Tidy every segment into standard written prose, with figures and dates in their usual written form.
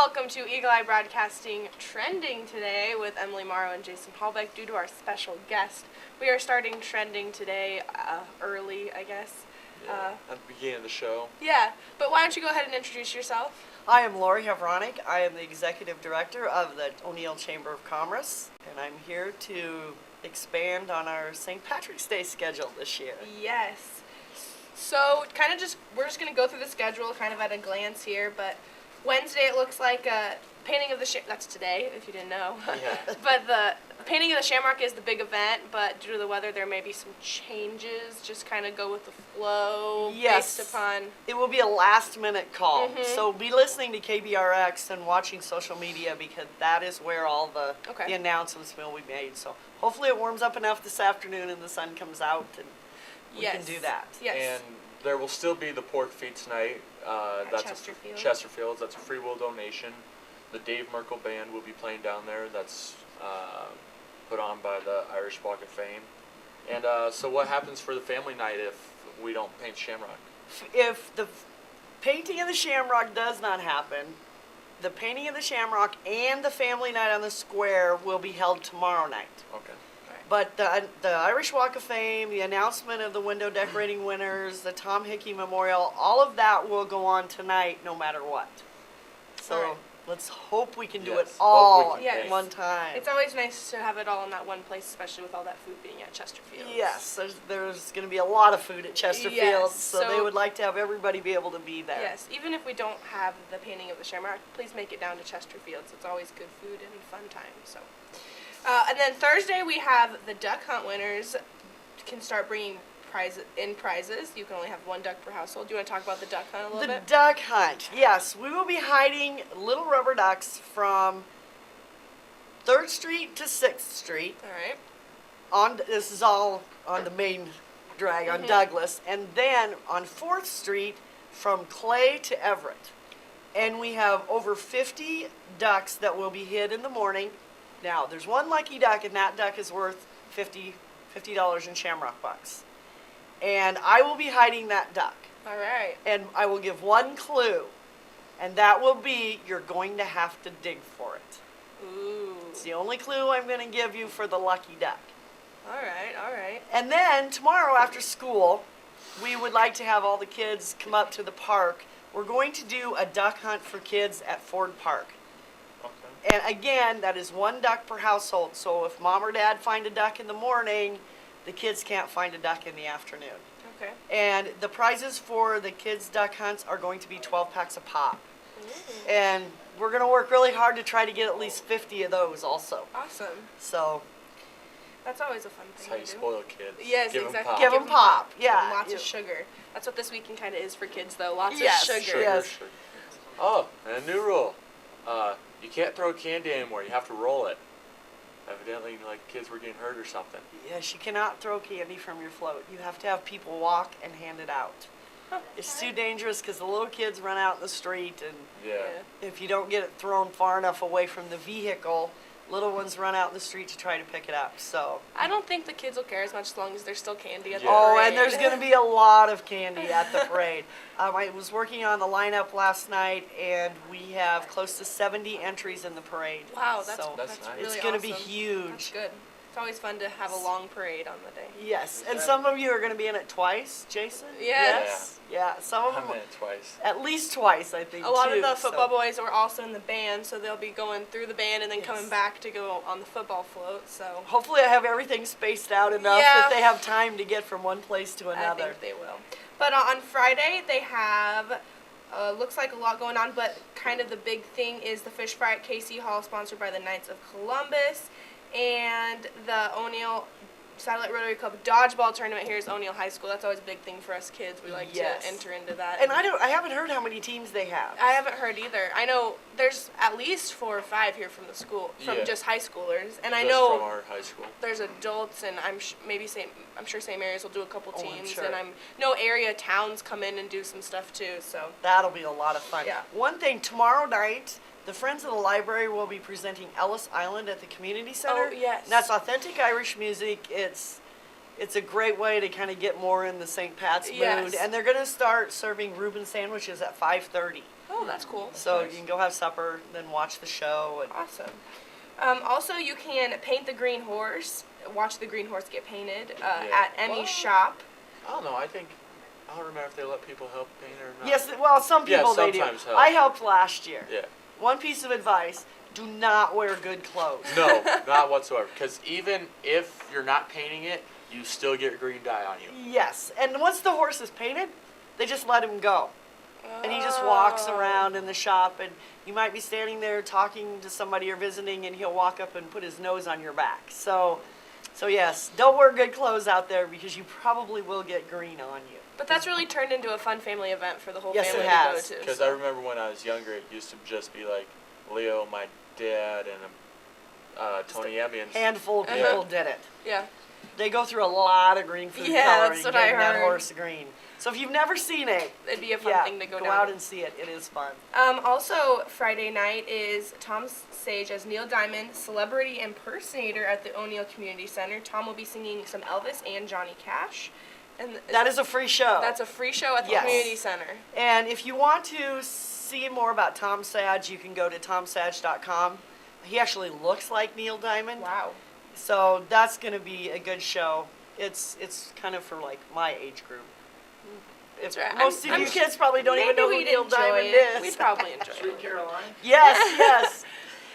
welcome to Eagle Eye Broadcasting Trending today with Emily Morrow and Jason Hallbeck due to our special guest. We are starting trending today early, I guess. At the beginning of the show. Yeah, but why don't you go ahead and introduce yourself? I am Lori Havronik. I am the Executive Director of the O'Neill Chamber of Commerce, and I'm here to expand on our St. Patrick's Day schedule this year. Yes. So, we're just going to go through the schedule kind of at a glance here, but Wednesday it looks like painting of the that's today, if you didn't know. Yeah. But the painting of the Shamrock is the big event, but due to the weather there may be some changes, just kind of go with the flow Yes. based upon... It will be a last-minute call, Mhm. so be listening to KBRX and watching social media because that is where all the announcements will be made. So hopefully it warms up enough this afternoon and the sun comes out and we can do that. Yes. And there will still be the pork feed tonight. That's Chesterfield. Chesterfield. That's a free will donation. The Dave Merkel Band will be playing down there. That's put on by the Irish Walk of Fame. And so what happens for the family night if we don't paint Shamrock? If the painting of the Shamrock does not happen, the painting of the Shamrock and the family night on the square will be held tomorrow night. Okay. But the Irish Walk of Fame, the announcement of the window decorating winners, the Tom Hickey Memorial, all of that will go on tonight no matter what. So Alright. let's hope we can do Yes, it hope we all can at paint. one time. It's always nice to have it all in that one place, especially with all that food being at Chesterfield. Yes, there's going to be a lot of food at Chesterfield, Yes, so so- they would like to have everybody be able to be there. Yes, even if we don't have the painting of the Shamrock, please make it down to Chesterfield. It's always good food and fun time. So, and then Thursday we have the duck hunt winners can start bringing prizes. You can only have one duck per household. Do you want to talk about the duck hunt a little The bit? duck hunt, yes. We will be hiding little rubber ducks from 3rd Street to 6th Street. All right. This is all on the main drag on Douglas, and then on 4th Street from Clay to Everett. And we have over 50 ducks that will be hid in the morning. Now, there's one lucky duck, and that duck is worth $50 in Shamrock bucks. And I will be hiding that duck. All right. And I will give one clue, and that will be you're going to have to dig for it. Ooh. It's the only clue I'm going to give you for the lucky duck. All right. All right. And then tomorrow after school, we would like to have all the kids come up to the park. We're going to do a duck hunt for kids at Ford Park. Okay. And again, that is one duck per household. So if mom or dad find a duck in the morning, the kids can't find a duck in the afternoon. Okay. And the prizes for the kids' duck hunts are going to be 12 packs of pop. Ooh. And we're going to work really hard to try to get at least 50 of those also. Awesome. So That's always a fun That's thing how to you do. spoil kids. Yes, Give 'em exactly. pop. Give 'em pop, Give 'em yeah. lots Yeah. of sugar. That's what this weekend kind of is for kids, though. Lots Yes, of sugar. Sugar, Yes. sugar. Oh, and a new rule. You can't throw candy anymore. You have to roll it. Evidently, like, kids were getting hurt or something. yes, you cannot throw candy from your float. You have to have people walk and hand it out. Huh. It's too dangerous because the little kids run out in the street, and Yeah. if you don't get it thrown far enough away from the vehicle, little ones run out in the street to try to pick it up. So, I don't think the kids will care as much as long as there's still candy at the Yeah. oh, parade. and there's going to be a lot of candy at the parade. I was working on the lineup last night, and we have close to 70 entries in the parade. Wow, that's So That's that's nice. really it's going to be awesome. huge. That's good. It's always fun to have a long parade on the day. Yes, and some of you are going to be in it twice, Jason? Yes. Yeah, some of I'm them, in it twice. at least twice, I think, A lot too, of the so- football boys are also in the band, so they'll be going through the band and then Yes. coming back to go on the football float. So Hopefully I have everything spaced out enough Yeah. that they have time to get from one place to I another. think they will. But on Friday they have looks like a lot going on, but kind of the big thing is the fish fry at KC Hall, sponsored by the Knights of Columbus, and the O'Neill Satellite Rotary Club dodgeball tournament here is O'Neill High School. That's always a big thing for us kids. We like Yes. to enter into that. And I haven't heard how many teams they have. I haven't heard either. I know there's at least 4 or 5 here from the school, from Yeah. just high schoolers, and I Just know from our high school. there's adults, and I'm sure St. Mary's will do a couple Oh, I'm teams, sure. and I know area towns come in and do some stuff too. So That'll be a lot of fun. Yeah. One thing, tomorrow night, the Friends of the Library will be presenting Ellis Island at the Community Center. Oh, yes. And that's authentic Irish music. It's It's a great way to kind of get more in the St. Pat's mood. Yes. And they're going to start serving Reuben sandwiches at 5:30. Oh, that's cool. So nice. you can go have supper, then watch the show. And Awesome. Also, you can paint the green horse. Watch the green horse get painted at Emmy's What? shop. I don't know. I don't remember if they let people help paint or not. yes, well, some Yeah, people they do. sometimes help. I helped last year. Yeah. One piece of advice: do not wear good clothes. No, not whatsoever. Because even if you're not painting it, you still get green dye on you. Yes, and once the horse is painted, they just let him go. And he just walks Oh. around in the shop, and you might be standing there talking to somebody or visiting, and he'll walk up and put his nose on your back. So yes, don't wear good clothes out there because you probably will get green on you. But that's really turned into a fun family event for the whole Yes, family it has. to go to. Because I remember when I was younger, it used to just be like Leo, my dad, and Tony Emmy. And Handful of Uh-huh. people did it. Yeah. They go through a lot of green food Yeah, coloring that's what getting I that heard. horse green. So if you've never seen it, It'd be a fun yeah, thing to go go down. out and see it. It is fun. Also, Friday night is Tom Sage as Neil Diamond, celebrity impersonator at the O'Neill Community Center. Tom will be singing some Elvis and Johnny Cash. And That is a free show. that's a free show at the Yes. community center. And if you want to see more about Tom Sage, you can go to tomsage.com. He actually looks like Neil Diamond. Wow. So that's going to be a good show. It's kind of for like my age group. That's right. Most of you kids probably don't even Maybe know who we'd Neil enjoy Diamond it. is. We'd probably enjoy it. Sweet Caroline. Yes, yes.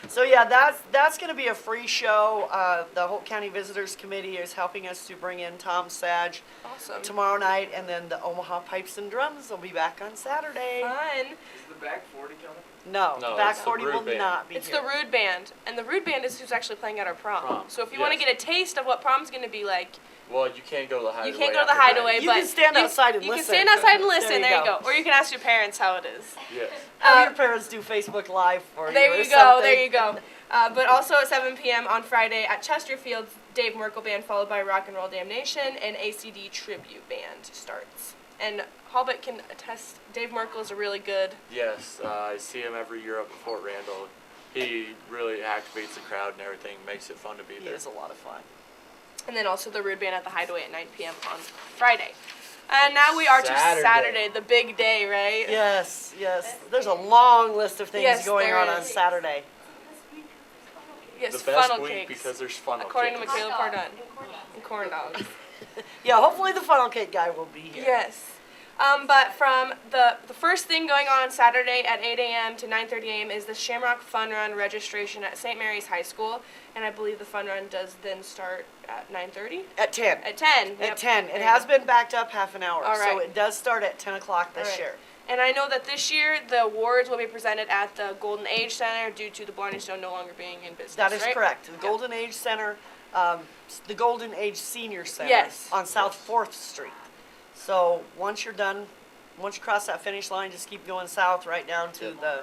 So yeah, that's going to be a free show. The Holt County Visitors Committee is helping us to bring in Tom Sage Awesome. tomorrow night, and then the Omaha Pipes and Drums will be back on Saturday. Fun. Is the back 40 coming? No, No, Back it's the 40 will Rude Band. not be It's here. the Rude Band, and the Rude Band is who's actually playing at our prom. Prom, So if you want to yes. get a taste of what prom's going to be like, well, you can't go to the hideaway. you can't go to the after hideaway, that. You but can stand outside and you listen. can stand outside and listen. There you There you go. go. Or you can ask your parents how it is. Yes. Have your parents do Facebook Live for you. There or you go. something. There you go. But also at 7 p.m. on Friday at Chesterfield's Dave Merkel Band, followed by Rock and Roll Damnation and ACD Tribute Band starts. And Halbert can attest, Dave Merkel is a really good. Yes, I see him every year up at Fort Randall. He really activates the crowd and everything, makes it fun to be He there. is a lot of fun. And then also the Rude Band at the Hideaway at 9 p.m. on Friday. And now we are to Saturday, the big day, right? Yes, yes. There's a long list of things Yes, going there on is. Saturday. Yes, The best funnel week cakes. because there's funnel According to cakes. Michaela Pardun. And corn dogs. Yeah, hopefully the funnel cake guy will be here. Yes. But from the first thing going on Saturday at 8 a.m. to 9:30 a.m. is the Shamrock Fun Run registration at St. Mary's High School, and I believe the fun run does then start at 9:30. At 10. At 10. At Yep. 10. There It you has go. been backed up half an hour, All so right. it does start at 10 o'clock this All right. year. And I know that this year the awards will be presented at the Golden Age Center due to the Blarney Stone no longer being in business. That is right? correct. The Golden Age Center, the Golden Age Senior Center Yes. on South 4th Street. So once you're done, once you cross that finish line, just keep going south right down to the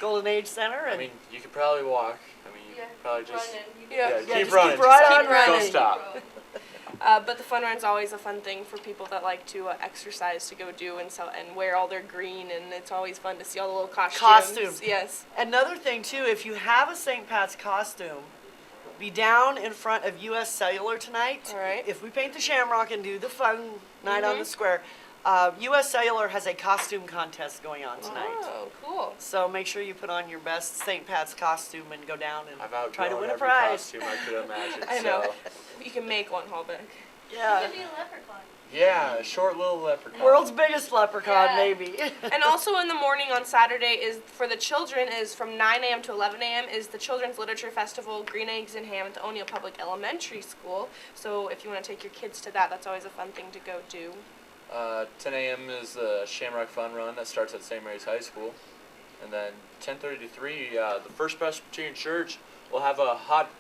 Golden Age Center. I And mean, you could probably walk. I mean, you could probably just Yeah. yeah, keep just running. keep right just on keep running. Don't stop. But the fun run's always a fun thing for people that like to exercise to go do and wear all their green, and it's always fun to see all the little costumes. Costumes. Yes. another thing too, if you have a St. Pat's costume, be down in front of U.S. Cellular tonight. All right. If we paint the Shamrock and do the fun night on Mhm. the square, U.S. Cellular has a costume contest going on tonight. Oh, cool. So make sure you put on your best St. Pat's costume and go down and I've try to outgrown win a every prize. costume I could imagine. I know. So. You can make one, Hallback. Yeah. Could be a leprechaun. Yeah, a short little leprechaun. World's biggest leprechaun, Yeah. maybe. And also in the morning on Saturday is for the children is from 9 a.m. to 11 a.m. is the Children's Literature Festival, Green Eggs and Ham at the O'Neill Public Elementary School. So if you want to take your kids to that, that's always a fun thing to go do. 10 a.m. is the Shamrock Fun Run that starts at St. Mary's High School. And then 10:30 to 3, the First Presbyterian Church will have a not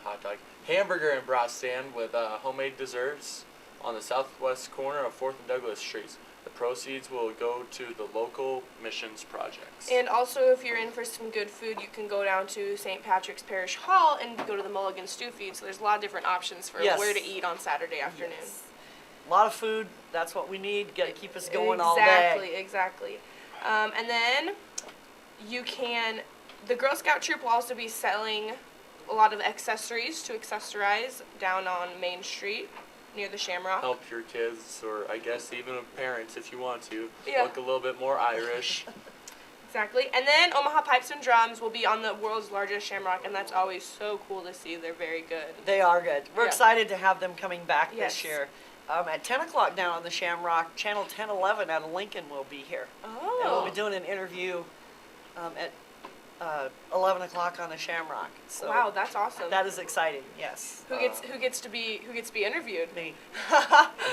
hot dog, hamburger and brat stand with homemade desserts on the southwest corner of 4th and Douglas Streets. The proceeds will go to the local missions projects. And also, if you're in for some good food, you can go down to St. Patrick's Parish Hall and go to the Mulligan Stew Feed. So there's a lot of different options for Yes. where to eat on Saturday afternoon. Yes. A lot of food. That's what we need. Got to keep us going all day. Exactly. And then you can, the Girl Scout troop will also be selling a lot of accessories to accessorize down on Main Street. near the Shamrock. Help your kids, or I guess even parents if you want to, Yeah. look a little bit more Irish. Exactly. And then Omaha Pipes and Drums will be on the world's largest Shamrock, and that's always so cool to see. They're very good. They are good. We're Yeah. excited to have them coming back Yes. this year. At 10 o'clock down on the Shamrock, Channel 1011 out of Lincoln will be here. Oh. And we'll be doing an interview at 11 o'clock on the Shamrock. So Wow, that's awesome. that is exciting, yes. Who gets to be interviewed? Me.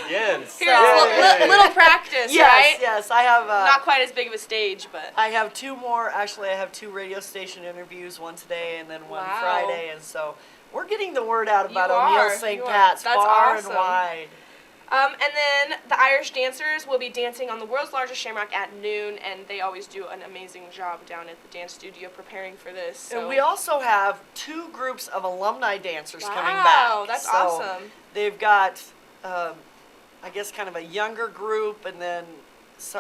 Again. Here's So- little practice, Yes, right? yes. I have Not quite as big of a stage, but I have two more. Actually, I have two radio station interviews, one today and then one Wow. Friday. And so we're getting the word out about You O'Neill are, St. you are. Pat's That's far awesome. and wide. and then the Irish dancers will be dancing on the world's largest Shamrock at noon, and they always do an amazing job down at the dance studio preparing for this. So. And we also have two groups of alumni dancers coming back. Wow, that's So awesome. They've got, I guess, kind of a younger group, and then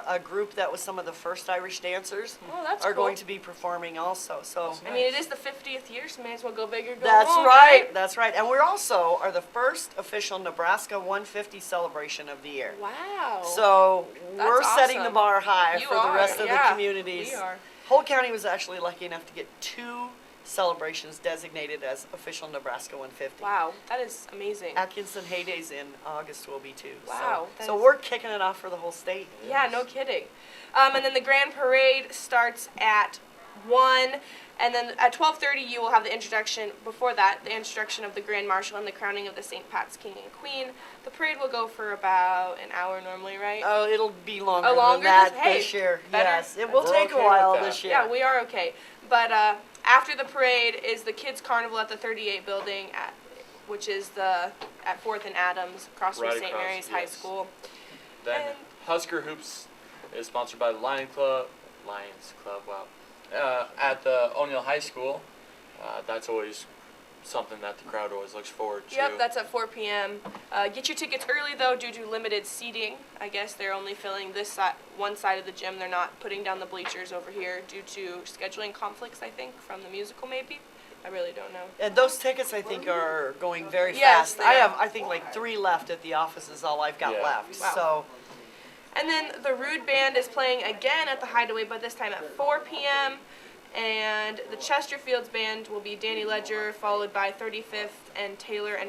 a group that was some of the first Irish dancers Oh, that's are cool. going to be performing also. So I mean, it is the 50th year, so may as well go big or go that's home, right. That's right. And we're also are the first official Nebraska 150 celebration of the year. Wow. So That's we're setting the awesome. bar high You for the are, rest of yeah, the communities. we are. Holt County was actually lucky enough to get two celebrations designated as official Nebraska 150. Wow, that is amazing. Atkinson Heydays in August will be too. Wow, So, that so is- we're kicking it off for the whole state. Yeah, no kidding. And then the grand parade starts at 1, and then at 12:30 you will have the introduction. Before that, the introduction of the Grand Marshal and the crowning of the St. Pat's King and Queen. The parade will go for about an hour normally, right? Oh, it'll be longer, longer than that this- hey, this year. better. Yes, it will We're take okay a with while that. this year. Yeah, we are okay. But after the parade is the Kids Carnival at the 38 building, which is at 4th and Adams, across from Right St. across, Mary's High yes. School. Then And- Husker Hoops is sponsored by the Lions Club. Wow. At the O'Neill High School. That's always something that the crowd always looks forward to. Yep, that's at 4 p.m. Get your tickets early, though, due to limited seating. I guess they're only filling this one side of the gym. They're not putting down the bleachers over here due to scheduling conflicts, I think, from the musical, maybe. I really don't know. And those tickets, I think, are going very Yes, fast. they I are. have, I think, like 3 left at the office is all I've got Yeah. left. Wow. So And then the Rude Band is playing again at the Hideaway, but this time at 4 p.m. And the Chesterfields Band will be Danny Ledger, followed by 35th and Taylor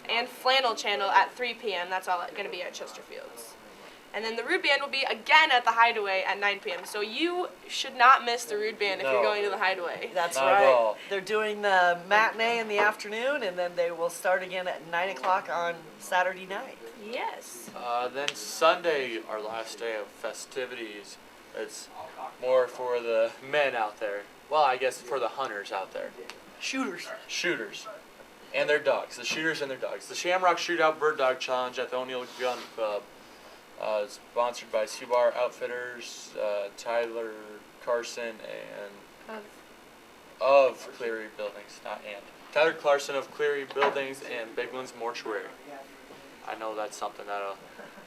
and Flannel Channel at 3 p.m. That's all going to be at Chesterfields. And then the Rude Band will be again at the Hideaway at 9 p.m. So you should not miss the Rude Band if you're No. going to the Hideaway. that's Not at right. all. They're doing the matinee in the afternoon, and then they will start again at 9 o'clock on Saturday night. Yes. Then Sunday, our last day of festivities, it's more for the men out there. Well, I guess for the hunters out there. Shooters. Shooters. And their dogs. The shooters and their dogs. The Shamrock Shootout Bird Dog Challenge at the O'Neill Gun Club. Sponsored by Subar Outfitters, Tyler Carson, and of Cleary Buildings, not and. Tyler Clarkson of Cleary Buildings and Big One's Mortuary. I know that's something that'll.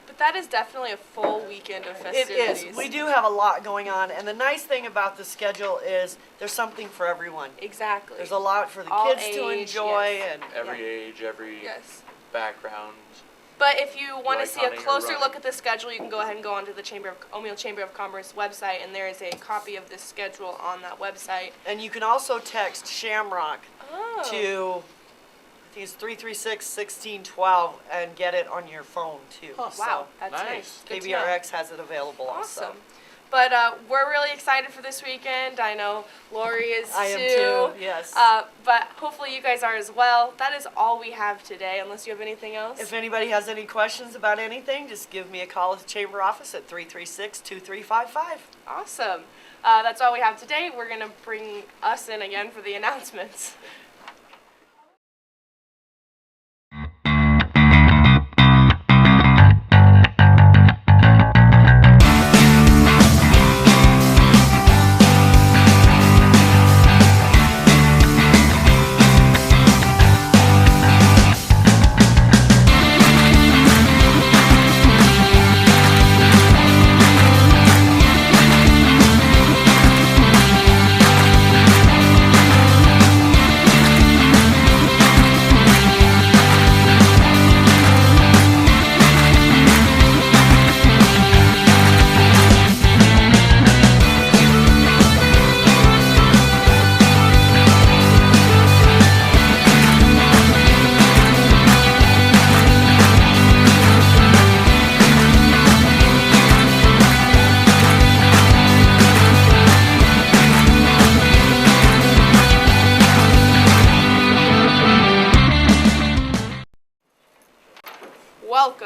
But that is definitely a full weekend of It festivities. is. We do have a lot going on, and the nice thing about the schedule is there's something for everyone. Exactly. There's a lot for the All kids to age, enjoy, yes. and Every age, every Yes. background. But if you want to Like see a hunting or closer running. look at the schedule, you can go ahead and go onto the O'Neill Chamber of Commerce website, and there is a copy of this schedule on that website. and you can also text Shamrock Oh. to, I think it's 336-1612, and get it on your phone too. Wow, So that's Nice. nice. Good to know. KBRX has it available also. Awesome. But we're really excited for this weekend. I know Lori is I am too, yes. But hopefully you guys are as well. That is all we have today, unless you have anything else. If anybody has any questions about anything, just give me a call at the Chamber office at 336-2355. Awesome. That's all we have today. We're going to bring us in again for the announcements.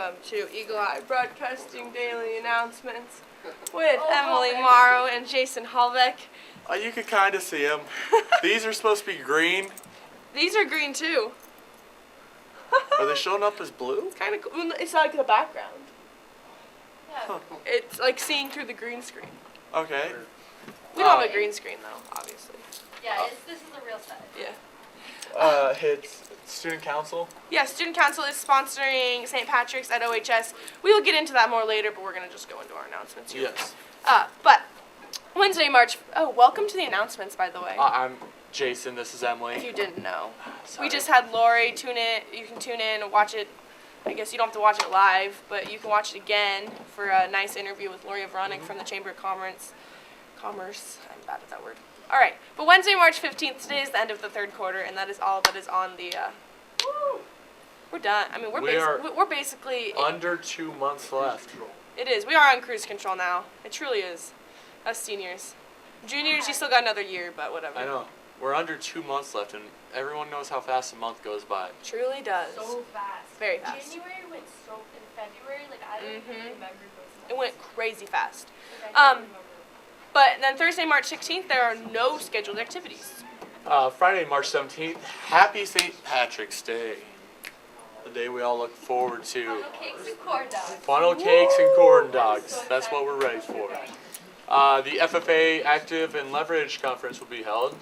welcome to Eagle Eye Broadcasting Daily Announcements with Emily Morrow and Jason Hallbeck. You can kind of see them. These are supposed to be green. These are green too. Are they showing up as blue? Kind of cool. It's like the background. Huh. It's like seeing through the green screen. Okay. We don't have a green screen though, obviously. Yeah, this is a real set. Yeah. It's student council. Yeah, Student Council is sponsoring St. Patrick's at OHS. We will get into that more later, but we're going to just go into our announcements here. Yes. But Wednesday, March... Oh, welcome to the announcements, by the way. I'm Jason. This is Emily. If you didn't know. Sorry. We just had Lori tune in. You can tune in and watch it. I guess you don't have to watch it live, but you can watch it again for a nice interview with Lori Vronick from the Chamber of Commerce. I'm bad at that word. All right. But Wednesday, March 15th, today is the end of the third quarter, and that is all that is on the... We're done. I mean, we're basically... Under 2 months left. It is. We are on cruise control now. It truly is. Us seniors. Juniors, you still got another year, but whatever. I know. We're under 2 months left, and everyone knows how fast a month goes by. Truly does. So fast. Very fast. January went so in February, like I don't even remember those months. It went crazy fast. Like, I don't remember. But then Thursday, March 16th, there are no scheduled activities. Friday, March 17th, Happy St. Patrick's Day. The day we all look forward to. Funnel cakes and corn dogs. Funnel cakes and corn dogs. That's what we're ready for. The FFA Active and Leverage Conference will be held.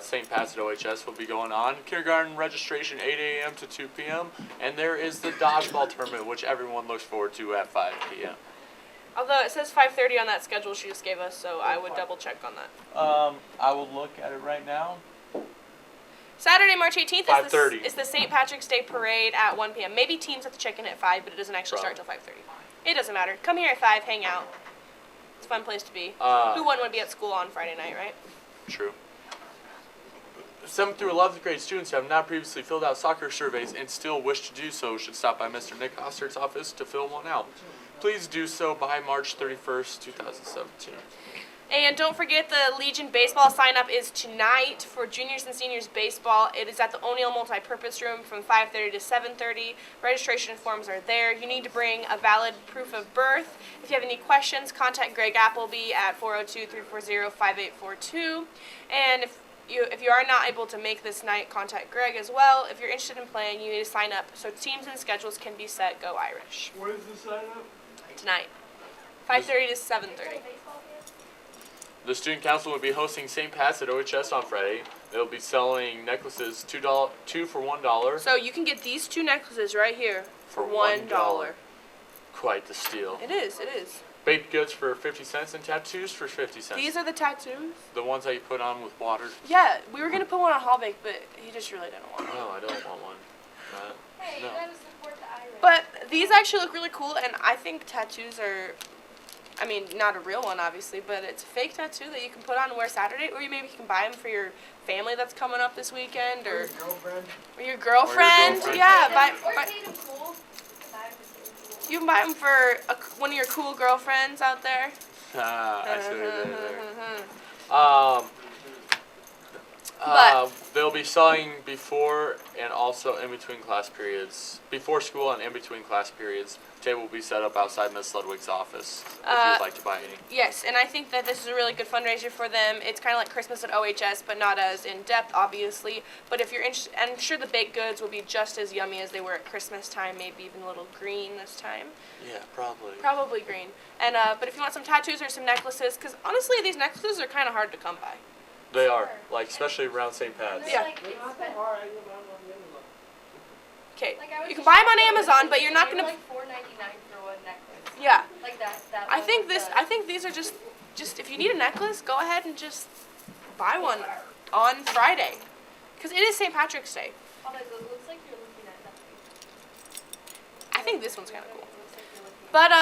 St. Pat's at OHS will be going on. Kindergarten registration 8 a.m. to 2 p.m. And there is the dodgeball tournament, which everyone looks forward to at 5 p.m. Although it says 5:30 on that schedule she just gave us, so I would double check on that. I will look at it right now. Saturday, March 18th 5:30. is the St. Patrick's Day Parade at 1 p.m. Maybe teams have to check in at 5, but it doesn't actually start Probably. until 5:30. It doesn't matter. Come here at 5, hang out. It's a fun place to be. Who wouldn't want to be at school on Friday night, right? True. 7th through 11th grade students who have not previously filled out soccer surveys and still wish to do so should stop by Mr. Nick Ostert's office to fill one out. Please do so by March 31st, 2017. And don't forget the Legion baseball sign-up is tonight for juniors and seniors baseball. It is at the O'Neill Multipurpose Room from 5:30 to 7:30. Registration forms are there. You need to bring a valid proof of birth. If you have any questions, contact Greg Appleby at 402-340-5842. And if you are not able to make this night, contact Greg as well. If you're interested in playing, you need to sign up so teams and schedules can be set. Go Irish. Where is the sign up? Tonight, 5:30 to 7:30. The Student Council will be hosting St. Pat's at OHS on Friday. They'll be selling necklaces two for $1. So you can get these two necklaces right here For $1. $1. Quite the steal. It is. It is. Baked goods for 50 cents and tattoos for 50 cents. These are the tattoos. The ones that you put on with water. Yeah, we were gonna put one on Hallbake, but he just really didn't want it. No, I don't want one. Hey, No. you gotta support the Irish. But these actually look really cool, and I think tattoos are, I mean, not a real one obviously, but it's a fake tattoo that you can put on and wear Saturday, or you maybe can buy them for your family that's coming up this weekend, or Girlfriend. your girlfriend. girlfriend. Yeah, Or buy Tatum Cool. Buy them for Tatum Cool. you can buy them for one of your cool girlfriends out there. I see what you did there. But- They'll be selling before and also in between class periods. Before school and in between class periods. Table will be set up outside Miss Ludwig's office if you'd like to buy any. Yes, and I think that this is a really good fundraiser for them. It's kind of like Christmas at OHS, but not as in-depth, obviously. But if you're interested, I'm sure the baked goods will be just as yummy as they were at Christmas time, maybe even a little green this time. Yeah, probably. Probably green. And but if you want some tattoos or some necklaces, because honestly, these necklaces are kind of hard to come by. They are, like especially around St. And Pat's. they're Yeah. like, Not that hard. I can buy them on Amazon. Okay, like I was you can just buy them on thinking, Amazon, but you're not they gonna. were like $4.99 for one necklace. Yeah, Like that. I one think with this. the- I think these are just if you need a necklace, go ahead and just buy one on Friday, because it is St. Patrick's Day. Although it looks like you're looking at nothing. I think this one's kind of cool. It looks like you're looking But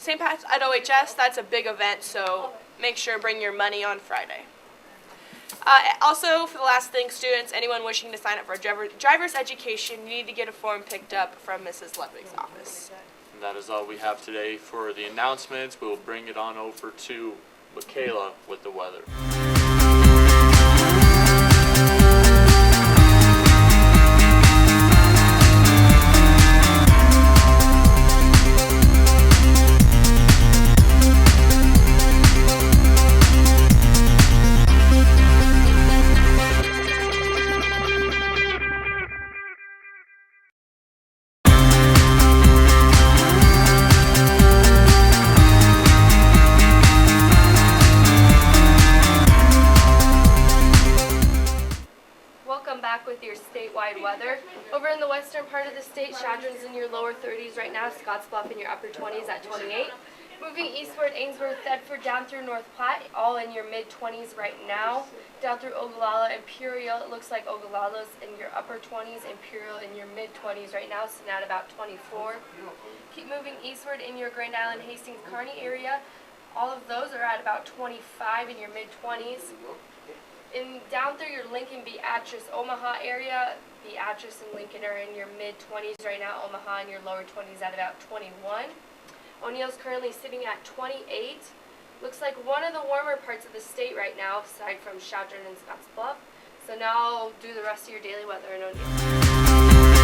St. Pat's at OHS, that's a big event, so make sure bring your money on Friday. Also, for the last thing, students, anyone wishing to sign up for driver's education, you need to get a form picked up from Mrs. Ludwig's office. And that is all we have today for the announcements. We'll bring it on over to Michaela with the weather. with your statewide weather. Over in the western part of the state, Chadron's in your lower 30s right now, Scottsbluff in your upper 20s at 28. Moving eastward, Ainsworth, Thedford, down through North Platte, all in your mid-20s right now. Down through Ogallala, Imperial, it looks like Ogallala's in your upper 20s, Imperial in your mid-20s right now, sitting at about 24. Keep moving eastward in your Grand Island, Hastings, Kearney area. All of those are at about 25 in your mid-20s. Down through your Lincoln, Beatrice, Omaha area, Beatrice and Lincoln are in your mid-20s right now. Omaha in your lower 20s at about 21. O'Neill's currently sitting at 28. Looks like one of the warmer parts of the state right now, aside from Chadron and Scottsbluff. So now I'll do the rest of your daily weather in O'Neill.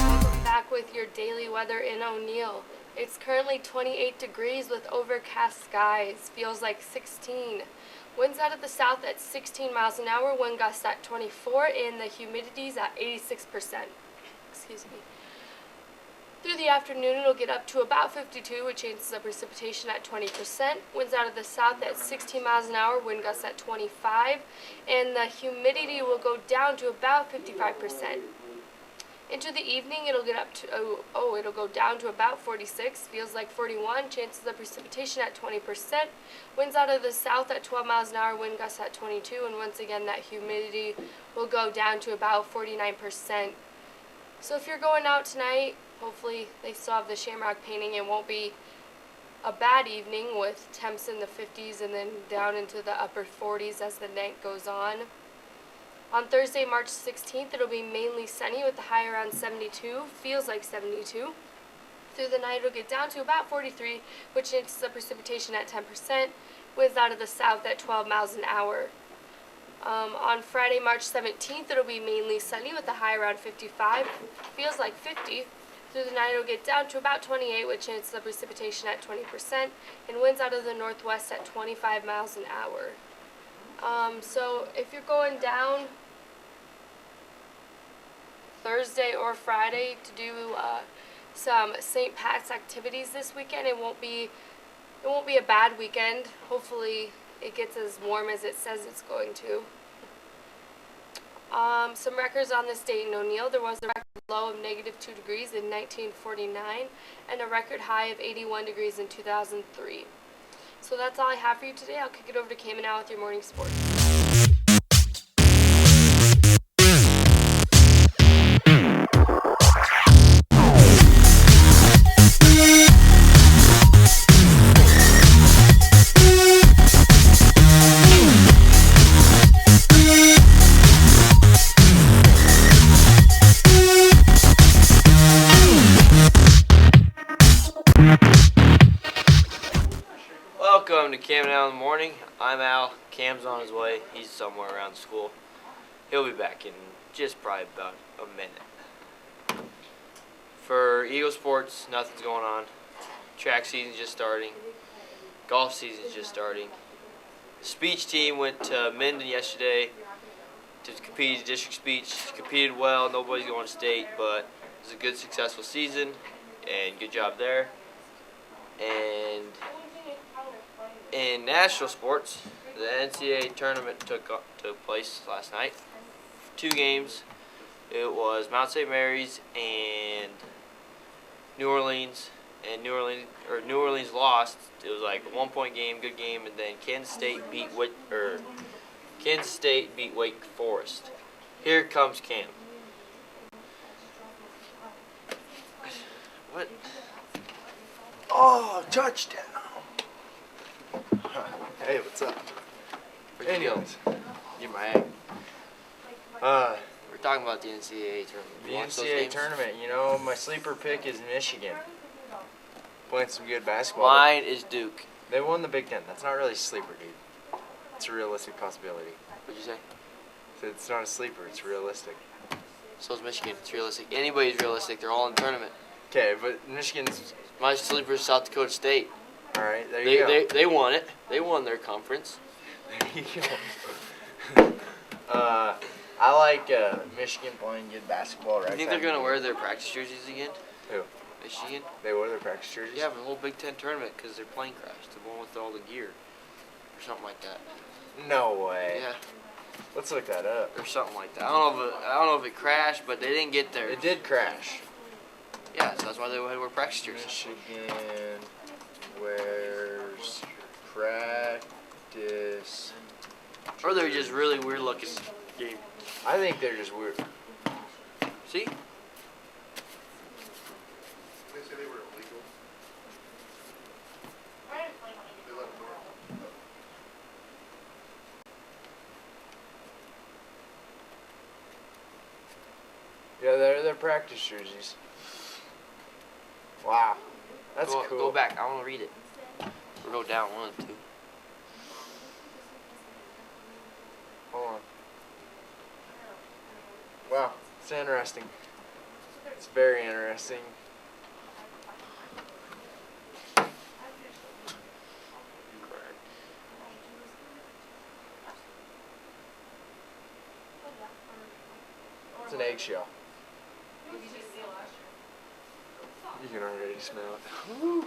Welcome back with your daily weather in O'Neill. It's currently 28 degrees with overcast skies. Feels like 16. Winds out of the south at 16 miles an hour, wind gusts at 24, and the humidity's at 86%. Excuse me. Through the afternoon, it'll get up to about 52 with chances of precipitation at 20%. Winds out of the south at 16 miles an hour, wind gusts at 25, and the humidity will go down to about 55%. Into the evening, it'll get up to, it'll go down to about 46, feels like 41, chances of precipitation at 20%. Winds out of the south at 12 miles an hour, wind gusts at 22, and once again, that humidity will go down to about 49%. So if you're going out tonight, hopefully they still have the shamrock painting. It won't be a bad evening with temps in the 50s and then down into the upper 40s as the night goes on. On Thursday, March 16th, it'll be mainly sunny with the high around 72, feels like 72. Through the night, it'll get down to about 43, with chances of precipitation at 10%, winds out of the south at 12 miles an hour. On Friday, March 17th, it'll be mainly sunny with a high around 55, feels like 50. Through the night, it'll get down to about 28, with chances of precipitation at 20%, and winds out of the northwest at 25 miles an hour. So if you're going down Thursday or Friday to do some St. Pat's activities this weekend, it won't be a bad weekend. Hopefully it gets as warm as it says it's going to. Some records on this date in O'Neill. There was a record low of -2 degrees in 1949 and a record high of 81 degrees in 2003. So that's all I have for you today. I'll kick it over to Cayman now with your morning sports. Welcome to Cam Now in the Morning. I'm Al. Cam's on his way. He's somewhere around school. He'll be back in just probably about a minute. For Eagle Sports, nothing's going on. Track season's just starting. Golf season's just starting. The speech team went to Minden yesterday to compete in district speech. Competed well. Nobody's going to state, but it was a good, successful season, and good job there. And in national sports, the NCAA tournament took place last night. 2 games. It was Mount St. Mary's and New Orleans, and New Orleans lost. It was like a 1-point game, good game, and then Kansas State beat Wake Forest. Here comes Cam. What? Oh, touchdown. Hey, what's up? Where'd you go? Anyways, get my egg. We're talking about the NCAA tournament. The You watch those NCAA games? tournament, you know, my sleeper pick is Michigan. Playing some good basketball. Mine is Duke. They won the Big Ten. That's not really a sleeper, dude. It's a realistic possibility. What'd you say? So it's not a sleeper, it's realistic. So is Michigan. It's realistic. Anybody's realistic. They're all in the tournament. Okay, but Michigan's My sleeper is South Dakota State. all right. There you go. They won it. They won their conference. There you go. I like Michigan playing good basketball right You think now. they're gonna wear their practice jerseys again? Who? Michigan? They wear their practice jerseys? Yeah, for the whole Big Ten tournament because their plane crashed. The one with all the gear, or something like that. No way. Yeah, Let's look that up. or something like that. I don't know if it crashed, but they didn't get there. It did crash. Yeah, so that's why they had to wear practice jerseys. Michigan wears practice. Or they're just really weird looking game. I think they're just weird. See? They say they were illegal. They let them wear them. Yeah, they're practice jerseys. Wow, that's go, cool. Go back. I want to read it. Or go down one and two. Hold on. Wow, it's interesting. It's very interesting. It's an eggshell. You can already smell it.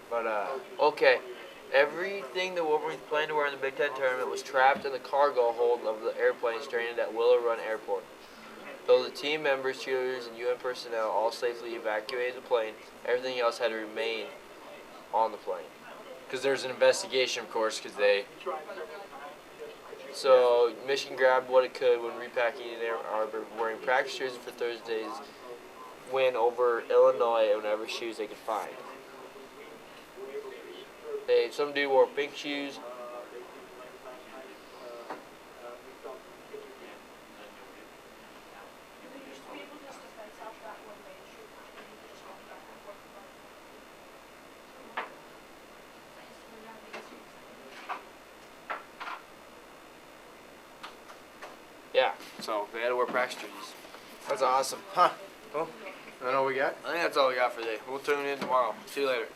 But Okay. Everything the Wolverines planned to wear in the Big Ten tournament was trapped in the cargo hold of the airplane stranded at Willow Run Airport. Though the team members, cheerleaders, and UN personnel all safely evacuated the plane, everything else had to remain on the plane. because there's an investigation, of course, because they. So Michigan grabbed what it could when repacking in Ann Arbor, wearing practice jerseys for Thursday's win over Illinois and whatever shoes they could find. Some dude wore pink shoes. Yeah, so they had to wear practice jerseys. That's awesome. Huh. Well, I know what we got. I think that's all we got for today. We'll tune in tomorrow. See you later.